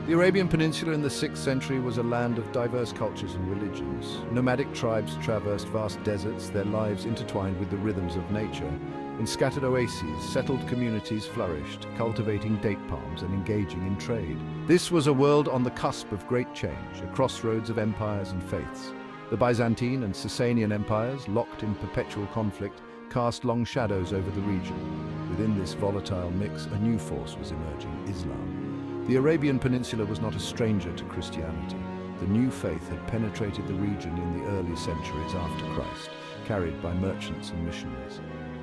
The Arabian Peninsula in the 6th century was a land of diverse cultures and religions. Nomadic tribes traversed vast deserts, their lives intertwined with the rhythms of nature. In scattered oases, settled communities flourished, cultivating date palms and engaging in trade. This was a world on the cusp of great change, a crossroads of empires and faiths. The Byzantine and Sasanian empires, locked in perpetual conflict, cast long shadows over the region. Within this volatile mix, a new force was emerging: Islam. The Arabian Peninsula was not a stranger to Christianity. The new faith had penetrated the region in the early centuries after Christ, carried by merchants and missionaries.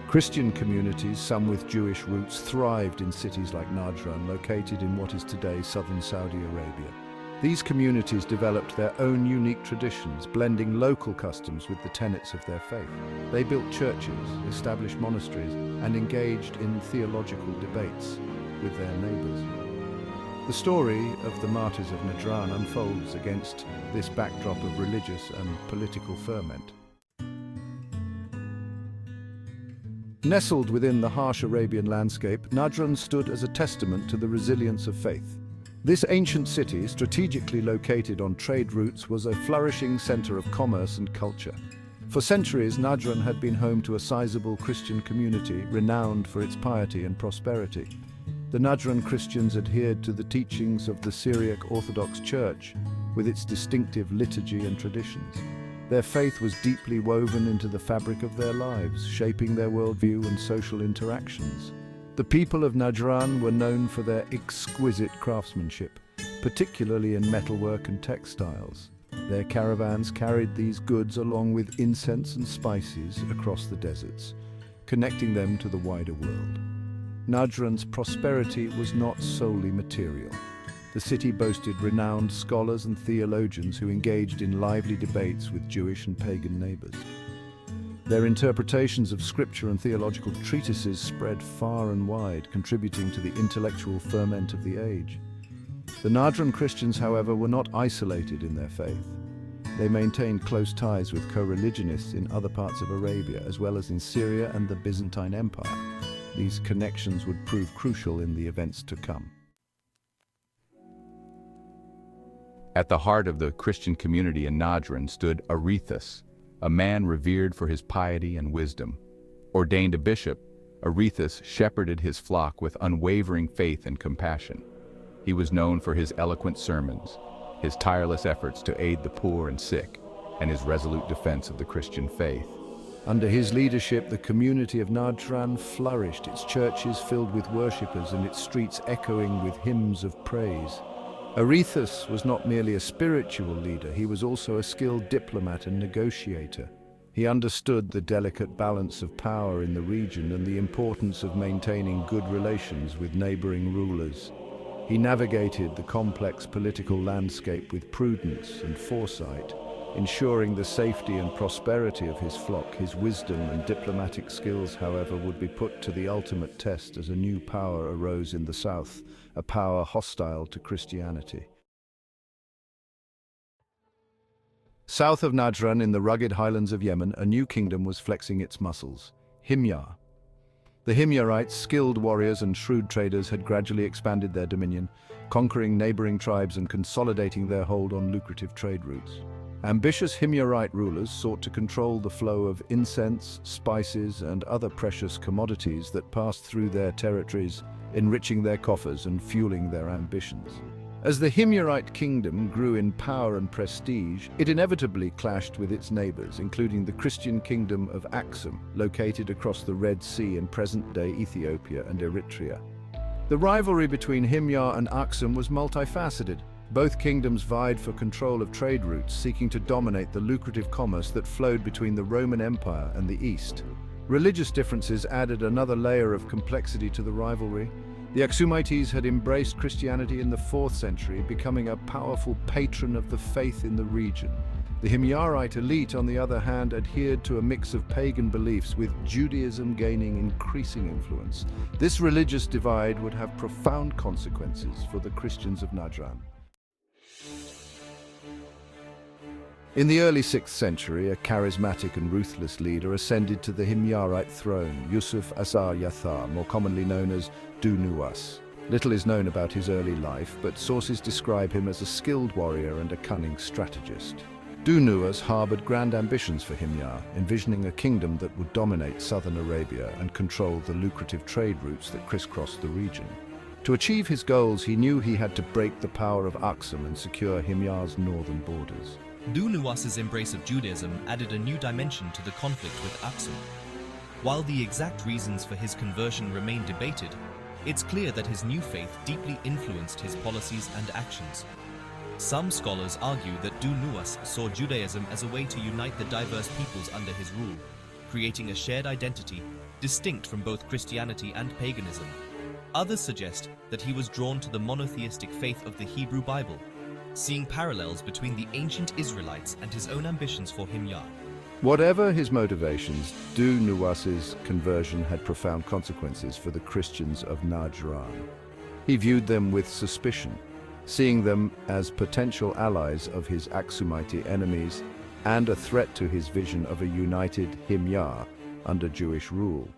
Christian communities, some with Jewish roots, thrived in cities like Najran, located in what is today southern Saudi Arabia. These communities developed their own unique traditions, blending local customs with the tenets of their faith. They built churches, established monasteries, and engaged in theological debates with their neighbors. The story of the Martyrs of Najran unfolds against this backdrop of religious and political ferment. Nestled within the harsh Arabian landscape, Najran stood as a testament to the resilience of faith. This ancient city, strategically located on trade routes, was a flourishing center of commerce and culture. For centuries, Najran had been home to a sizable Christian community, renowned for its piety and prosperity. The Najran Christians adhered to the teachings of the Syriac Orthodox Church, with its distinctive liturgy and traditions. Their faith was deeply woven into the fabric of their lives, shaping their worldview and social interactions. The people of Najran were known for their exquisite craftsmanship, particularly in metalwork and textiles. Their caravans carried these goods along with incense and spices across the deserts, connecting them to the wider world. Najran's prosperity was not solely material. The city boasted renowned scholars and theologians who engaged in lively debates with Jewish and pagan neighbors. Their interpretations of scripture and theological treatises spread far and wide, contributing to the intellectual ferment of the age. The Najran Christians, however, were not isolated in their faith. They maintained close ties with co-religionists in other parts of Arabia, as well as in Syria and the Byzantine Empire. These connections would prove crucial in the events to come. At the heart of the Christian community in Najran stood Arethas, a man revered for his piety and wisdom. Ordained a bishop, Arethas shepherded his flock with unwavering faith and compassion. He was known for his eloquent sermons, his tireless efforts to aid the poor and sick, and his resolute defense of the Christian faith. Under his leadership, the community of Najran flourished, its churches filled with worshippers and its streets echoing with hymns of praise. Arethas was not merely a spiritual leader, he was also a skilled diplomat and negotiator. He understood the delicate balance of power in the region and the importance of maintaining good relations with neighboring rulers. He navigated the complex political landscape with prudence and foresight, ensuring the safety and prosperity of his flock. His wisdom and diplomatic skills, however, would be put to the ultimate test as a new power arose in the south, a power hostile to Christianity. South of Najran, in the rugged highlands of Yemen, a new kingdom was flexing its muscles: Himyar. The Himyarites, skilled warriors and shrewd traders, had gradually expanded their dominion, conquering neighboring tribes and consolidating their hold on lucrative trade routes. Ambitious Himyarite rulers sought to control the flow of incense, spices, and other precious commodities that passed through their territories, enriching their coffers and fueling their ambitions. As the Himyarite kingdom grew in power and prestige, it inevitably clashed with its neighbors, including the Christian kingdom of Aksum, located across the Red Sea in present-day Ethiopia and Eritrea. The rivalry between Himyar and Aksum was multifaceted. Both kingdoms vied for control of trade routes, seeking to dominate the lucrative commerce that flowed between the Roman Empire and the East. Religious differences added another layer of complexity to the rivalry. The Aksumites had embraced Christianity in the 4th century, becoming a powerful patron of the faith in the region. The Himyarite elite, on the other hand, adhered to a mix of pagan beliefs, with Judaism gaining increasing influence. This religious divide would have profound consequences for the Christians of Najran. In the early 6th century, a charismatic and ruthless leader ascended to the Himyarite throne, Yusuf Asar Yathar, more commonly known as Dunas. Little is known about his early life, but sources describe him as a skilled warrior and a cunning strategist. Dunas harbored grand ambitions for Himyar, envisioning a kingdom that would dominate southern Arabia and control the lucrative trade routes that crisscrossed the region. To achieve his goals, he knew he had to break the power of Aksum and secure Himyar's northern borders. Dunas's embrace of Judaism added a new dimension to the conflict with Aksum. While the exact reasons for his conversion remain debated, it's clear that his new faith deeply influenced his policies and actions. Some scholars argue that Dunas saw Judaism as a way to unite the diverse peoples under his rule, creating a shared identity distinct from both Christianity and paganism. Others suggest that he was drawn to the monotheistic faith of the Hebrew Bible, seeing parallels between the ancient Israelites and his own ambitions for Himyar. Whatever his motivations, Dunas's conversion had profound consequences for the Christians of Najran. He viewed them with suspicion, seeing them as potential allies of his Aksumite enemies and a threat to his vision of a united Himyar under Jewish rule.